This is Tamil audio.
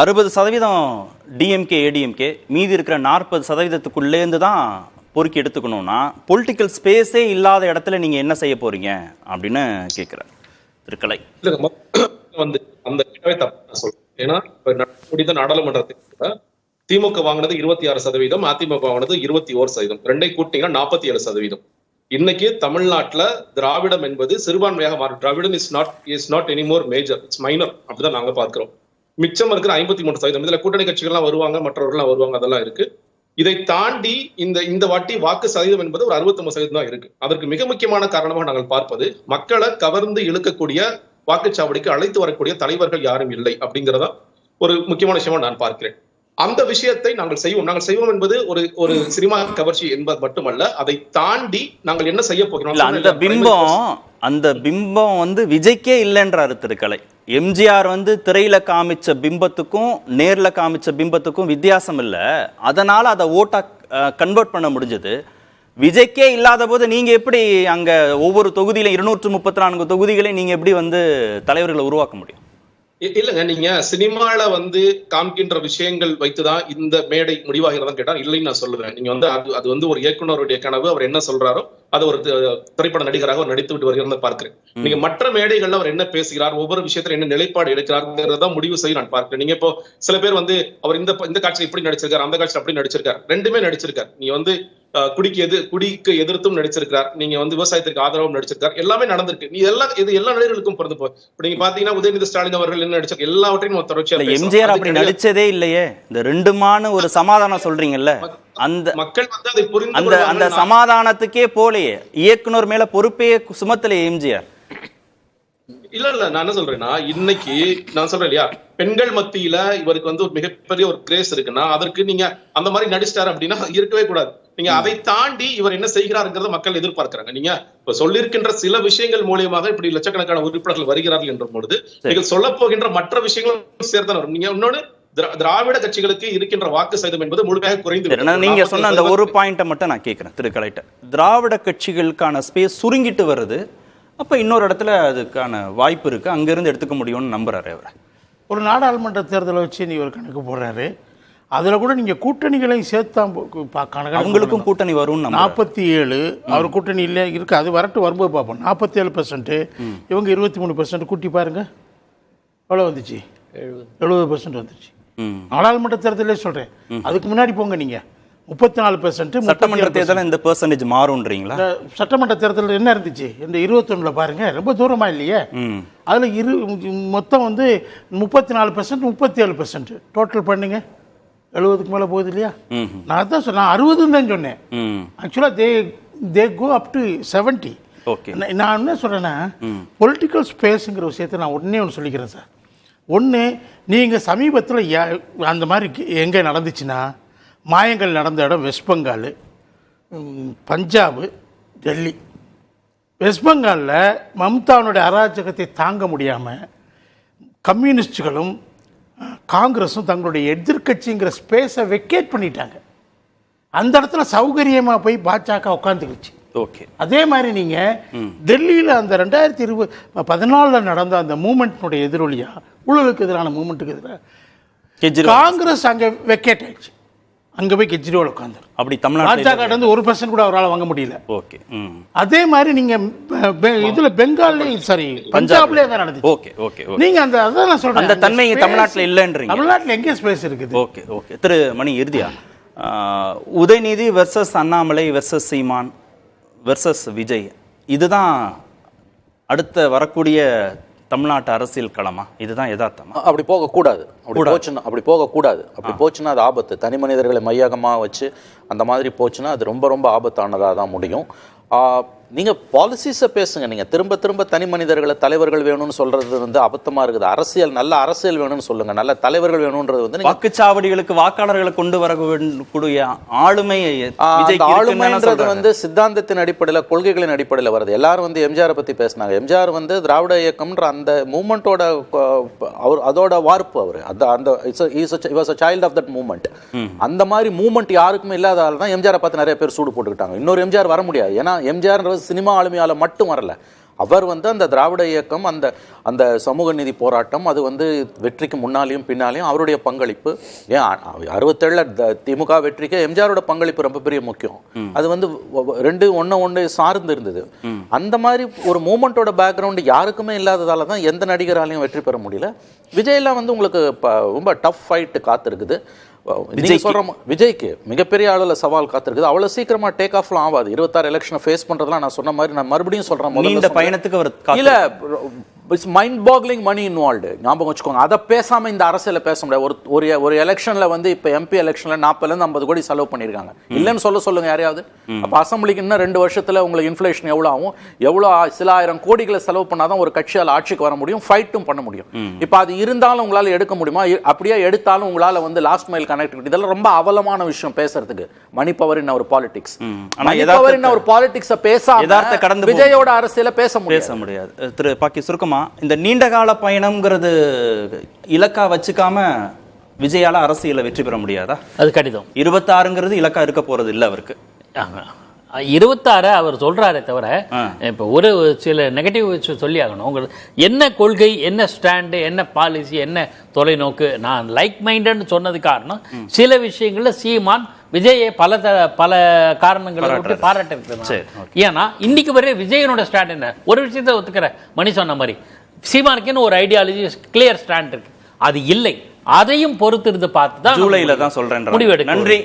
60% டிஎம்கே ஏடிஎம்கே, மீதி இருக்கிற 40%க்குள்ளேருந்து தான் பொறுக்கி எடுத்துக்கணும்னா பொலிட்டிக்கல் ஸ்பேஸே இல்லாத இடத்துல நீங்க என்ன செய்ய போறீங்க அப்படின்னு கேட்கிறார் திருக்கலை. வந்து அந்த தப்பு சொல்றேன். ஏன்னா முடிந்த நாடாளுமன்றத்தில் திமுக வாங்கினது 26%, அதிமுக வாங்கினது 21%, ரெண்டை கூட்டிங்கன்னா 47%. இன்னைக்கு தமிழ்நாட்டுல திராவிடம் என்பது சிறுபான்மையாக மாறும். திராவிடம் is not anymore major, it's minor, அப்படிதான் நாங்க பார்க்கிறோம். மிச்சம் இருக்கிற 53%, இதுல கூட்டணி கட்சிகள்லாம் வருவாங்க, மற்றவர்கள்லாம் வருவாங்க, அதெல்லாம் இருக்கு. இதை தாண்டி இந்த வாட்டி வாக்கு சதவீதம் என்பது ஒரு 69% தான் இருக்கு. அதற்கு மிக முக்கியமான காரணமாக நாங்கள் பார்ப்பது, மக்களை கவர்ந்து இழுக்கக்கூடிய வாக்குச்சாவடிக்கு அழைத்து வரக்கூடிய தலைவர்கள் யாரும் இல்லை அப்படிங்கிறதா ஒரு முக்கியமான விஷயமா நான் பார்க்கிறேன். அந்த விஷயத்தை நாங்கள் செய்வோம் என்பது ஒரு சினிமா கவர்ச்சி என்பது மட்டுமல்ல, அதை தாண்டி நாங்கள் என்ன செய்ய போகிறோம். அந்த பிம்பம் வந்து விஜய்க்கே இல்லைன்றாரு திருக்கலை. எம்ஜிஆர் வந்து திரையில காமிச்ச பிம்பத்துக்கும் நேர்ல காமிச்ச பிம்பத்துக்கும் வித்தியாசம் இல்லை, அதனால அதை ஓட்டா கன்வெர்ட் பண்ண முடிஞ்சது. விஜய்க்கே இல்லாத போது நீங்க எப்படி அங்க ஒவ்வொரு தொகுதியில 234 தொகுதிகளை நீங்க எப்படி வந்து தலைவர்களை உருவாக்க முடியும்? இல்லங்க, நீங்க சினிமால வந்து காமிக்கின்ற விஷயங்கள் வைத்துதான் இந்த மேடை முடிவாகிறதா கேட்டா இல்லைன்னு நான் சொல்லுவேன். நீங்க வந்து அது வந்து ஒரு இயக்குனருடைய கனவு, அவர் என்ன சொல்றாரோ அதை ஒரு திரைப்பட நடிகராக அவர் நடித்து விட்டு வருகிறத பார்க்கிறேன். நீங்க மற்ற மேடைகள்ல அவர் என்ன பேசுகிறார், ஒவ்வொரு விஷயத்துல என்ன நிலைப்பாடு எடுக்கிறார் முடிவு செய்ய நான் பார்க்கிறேன். நீங்க இப்போ சில பேர் வந்து அவர் இந்த காட்சியில் இப்படி நடிச்சிருக்காரு, அந்த காட்சியில் அப்படி நடிச்சிருக்காரு, ரெண்டுமே நடிச்சிருக்காரு. நீங்க வந்து குடிக்கு எதிர்த்தும் நடிச்சிருக்கார், நீங்க வந்து விவசாயத்திற்கு ஆதரவும் நடிச்சிருக்கார், எல்லாமே நடந்திருக்கு. இது எல்லா நடிகர்களுக்கும் பிறந்து போய் இப்ப நீங்க பாத்தீங்கன்னா உதயநிதி ஸ்டாலின் அவர்கள் என்ன நடிச்சார், எல்லாவற்றையும் தொடர்ச்சியா. எம்ஜிஆர் அப்படி நடிச்சதே இல்லையே. இந்த ரெண்டுமான ஒரு சமாதானம் சொல்றீங்கல்ல, அந்த மக்கள் வந்து அதை புரிந்து அந்த சமாதானத்துக்கே போலையே, இயக்குனர் மேல பொறுப்பே சுமத்தலையே எம்ஜிஆர். இல்ல நான் என்ன சொல்றேன்னா, இன்னைக்கு நான் சொல்றேன் இல்லையா, பெண்கள் மத்தியில இவருக்கு வந்து ஒரு மிகப்பெரிய ஒரு கிரேஸ் இருக்குன்னா அதற்கு நீங்க அந்த மாதிரி நடிச்சிட்டாரு அப்படின்னா இருக்கவே கூடாது. நீங்க அதை தாண்டி இவர் என்ன செய்கிறாருங்கிறத மக்கள் எதிர்பார்க்கிறாங்க. நீங்க இப்ப சொல்லியிருக்கின்ற சில விஷயங்கள் மூலியமாக இப்படி லட்சக்கணக்கான உறுப்பினர்கள் வருகிறார்கள் என்ற பொழுது நீங்கள் சொல்ல போகின்ற மற்ற விஷயங்களும் சேர்த்தான் வரும். நீங்க இன்னொன்னு, திராவிட கட்சிகளுக்கு இருக்கின்ற வாக்கு சதவீதம் என்பது முழுமையாக குறைந்து. நீங்க சொன்ன அந்த ஒரு பாயிண்ட மட்டும் நான் கேட்கிறேன் திருக்கலைட்ட. திராவிட கட்சிகளுக்கான ஸ்பேஸ் சுருங்கிட்டு வருது, அப்ப இன்னொரு இடத்துல அதுக்கான வாய்ப்பு இருக்கு, அங்கிருந்து எடுத்துக்க முடியும்னு நம்புறாரு அவர். ஒரு நாடாளுமன்ற தேர்தலை வச்சு நீ ஒரு கணக்கு போடுறாரு, அதுல கூட நீங்க கூட்டணிகளையும் சேர்த்தா அவங்களுக்கும் கூட்டணி வரும். 47 அவர் கூட்டணி இல்லை இருக்கு, அது வரட்டு வரும்போது பார்ப்போம். 47%, இவங்க 23% கூட்டி பாருங்க எவ்வளவு வந்துச்சு, 70% வந்துச்சு. நாடாளுமன்ற தேர்தலே சொல்றேன், அதுக்கு முன்னாடி போங்க நீங்க 34%. சட்டமன்ற தேர்தல் இந்த பெர்சன்டேஜ் மாறும்ன்றீங்களா? சட்டமன்ற தேர்தல் என்ன இருந்துச்சு இந்த 21 பாருங்க, ரொம்ப தூரமா இல்லையே. அதுல மொத்தம் வந்து 34%, 37% டோட்டல் பண்ணுங்க, 70க்கு மேல போகுது இல்லையா. நான் தான் சொன்னேன் 60 தான் சொன்னேன். ஆக்சுவலா தே கோ அப் டு 70. நான் என்ன சொல்றேன்னா, பொலிட்டிக்கல் ஸ்பேஸுங்கிற விஷயத்தை நான் ஒன்று சொல்லிக்கிறேன் சார். ஒன்று, நீங்கள் சமீபத்தில் அந்த மாதிரி எங்கே நடந்துச்சுன்னா, மாயங்கள் நடந்த இடம் வெஸ்ட் பெங்கால், பஞ்சாபு, டெல்லி. வெஸ்ட் பெங்காலில் மம்தாவுடைய அராஜகத்தை தாங்க முடியாமல் கம்யூனிஸ்டுகளும் காங்கிரஸும் தங்களுடைய எதிர்கட்சிங்கிற ஸ்பேஸை வெக்கேட் பண்ணிட்டாங்க. அந்த இடத்துல சௌகரியமாக போய் பாஜக உட்காந்துக்குச்சு. ஓகே, அதே மாதிரி நீங்கள் டெல்லியில் அந்த 2014 நடந்த அந்த மூமெண்ட்னுடைய எதிரொலியா, ஊழலுக்கு எதிரான மூமெண்ட்டுக்கு எதிராக காங்கிரஸ் அங்கே வெக்கேட் ஆயிடுச்சு. அங்கே போய் கெஜ்ரிவால் உட்காந்து அப்படி பாஜக வந்து 1% கூட அவரால் வாங்க முடியல. ஓகே, அதே மாதிரி நீங்க இதுல பெங்கால்லையும் சரி பஞ்சாப்லயே தான் நடந்துச்சு. ஓகே ஓகே, நீங்க அந்த அதான் நான் சொல்றேன், அந்த தன்மை தமிழ்நாட்டில் இல்லைன்றீங்க. தமிழ்நாட்டில் எங்கே ஸ்பேஸ் இருக்குது? Okay okay. திரு மணி, இறுதியா உதயநிதி வெர்சஸ் அண்ணாமலை வெர்சஸ் சீமான் வெர்சஸ் விஜய், இதுதான் அடுத்த வரக்கூடிய தமிழ்நாட்டு அரசியல் களமா? இதுதான் யதார்த்தமா? அப்படி போகக்கூடாது. அப்படி போச்சுன்னா அது ஆபத்து. தனி மனிதர்களை மையகமாக வச்சு அந்த மாதிரி போச்சுன்னா அது ரொம்ப ரொம்ப ஆபத்தானதாக தான் முடியும். நீங்கள் பாலிசிஸை பேசுங்க. நீங்கள் திரும்ப திரும்ப தனி மனிதர்களை தலைவர்கள் வேணும்னு சொல்றது வந்து அபத்தமாக இருக்குது. அரசியல், நல்ல அரசியல் வேணும்னு சொல்லுங்க, நல்ல தலைவர்கள் வேணும்ன்றது வந்து வாக்குச்சாவடிகளுக்கு வாக்காளர்களை கொண்டு வரக்கூடிய ஆளுமைன்றது வந்து சித்தாந்தத்தின் அடிப்படையில், கொள்கைகளின் அடிப்படையில் வருது. எல்லாரும் வந்து எம்ஜிஆரை பற்றி பேசினாங்க. எம்ஜிஆர் வந்து திராவிட இயக்கம்ன்ற அந்த மூமெண்ட்டோட அதோட வார்ப்பு அவர். அந்த சைல்ட் ஆஃப் தட் மூமெண்ட். அந்த மாதிரி மூமெண்ட் யாருக்குமே இல்லாதால தான் எம்ஜிஆரை பார்த்து நிறைய பேர் சூடு போட்டுக்கிட்டாங்க. இன்னொரு எம்ஜிஆர் வர முடியாது. ஏன்னா எம்ஜிஆர் சினிமா ஆளுமையால மட்டும் வரல, அவர் வந்து அந்த திராவிட இயக்கம், அந்த அந்த சமூக நீதி போராட்டம், அது வந்து வெற்றிக்கு முன்னாலையும் பின்னாலையும் அவருடைய பங்களிப்பு. ஏன் 67 திமுக வெற்றிக்கு எம்ஜிஆரோட பங்களிப்பு ரொம்ப பெரிய முக்கியம். அது வந்து ரெண்டு ஒன்று சார்ந்து இருந்தது. அந்த மாதிரி ஒரு மூமெண்ட்டோட பேக்ரவுண்டு யாருக்குமே இல்லாததால தான் எந்த நடிகராலையும் வெற்றி பெற முடியல. விஜய்லாம் வந்து உங்களுக்கு ரொம்ப டஃப் ஃபைட் காத்திருக்குது. விஜய்க்கு மிகப்பெரிய அளவில் சவால் காத்திருக்குது. அவ்வளவு சீக்கிரமா டேக் ஆஃப்லாம் ஆகாது. 26 எலெக்ஷனை ஃபேஸ் பண்றதுலாம் நான் சொன்ன மாதிரி நான் மறுபடியும் சொல்றேன், இந்த பயணத்துக்கு இல்ல மைண்ட் பாக்லிங் மணி இன்வால்வ்டு, ஞாபகம் வச்சுக்கோங்க. அதை பேசாம இந்த அரசியல பேச முடியாது. ஒரு எலெக்ஷன்ல வந்து இப்ப எம்பி எலெக்ஷன்ல 40 50 கோடி செலவு பண்ணிருக்காங்க. இல்லன்னு சொல்லுங்க யாரையாவது. அப்ப அசம்பிளிக்கு இன்னும் 2 வருஷத்துல உங்களுக்கு இன்ஃபிளேஷன் எவ்வளவு ஆகும், எவ்வளவு சில ஆயிரம் கோடிகளை செலவு பண்ணாதான் ஒரு கட்சியால் ஆட்சிக்கு வர முடியும், ஃபைட்டும் பண்ண முடியும். இப்ப அது இருந்தாலும் உங்களால எடுக்க முடியுமா? அப்படியே எடுத்தாலும் உங்களால வந்து லாஸ்ட் மைல் கனெக்டிவிட்டி, இதெல்லாம் ரொம்ப அவலமான விஷயம் பேசுறதுக்கு. Money power in our politics, power in our பாலிடிக்ஸ பேசாம விஜயோட அரசியல பேச முடியாது. திரு பாக்கி சுருக்கமா, இந்த நீண்ட கால பயணம்ங்கிறது இலக்கா வச்சுக்காம விஜயால அரசியல வெற்றி பெற முடியாதா? அது கடிதம். 26ங்கிறது இலக்கா இருக்க போறது இல்ல அவருக்கு. 26 அவர் சொல்றாரே தவிர இப்ப ஒரு சில நெகட்டிவ் சொல்லி ஆகணும். உங்களுக்கு என்ன கொள்கை, என்ன ஸ்டாண்டு, என்ன பாலிசி, என்ன தொலைநோக்கு. நான் லைக் மைண்டட்னு சொன்னது காரணம், சில விஷயங்கள்ல சீமான் விஜயை பல காரணங்களை விட்டு பாராட்ட. ஏன்னா இன்னைக்கு வரை விஜயனோட ஸ்டாண்ட் என்ன? ஒரு விஷயத்த ஒத்துக்கிற மணி சொன்ன மாதிரி சீமானுக்குன்னு ஒரு ஐடியாலஜி, கிளியர் ஸ்டாண்ட் இருக்கு. அது இல்லை. அதையும் பொறுத்திருந்து பார்த்து தான் ஜூலைல தான் சொல்றேன். முடிவெடுக்க. நன்றி.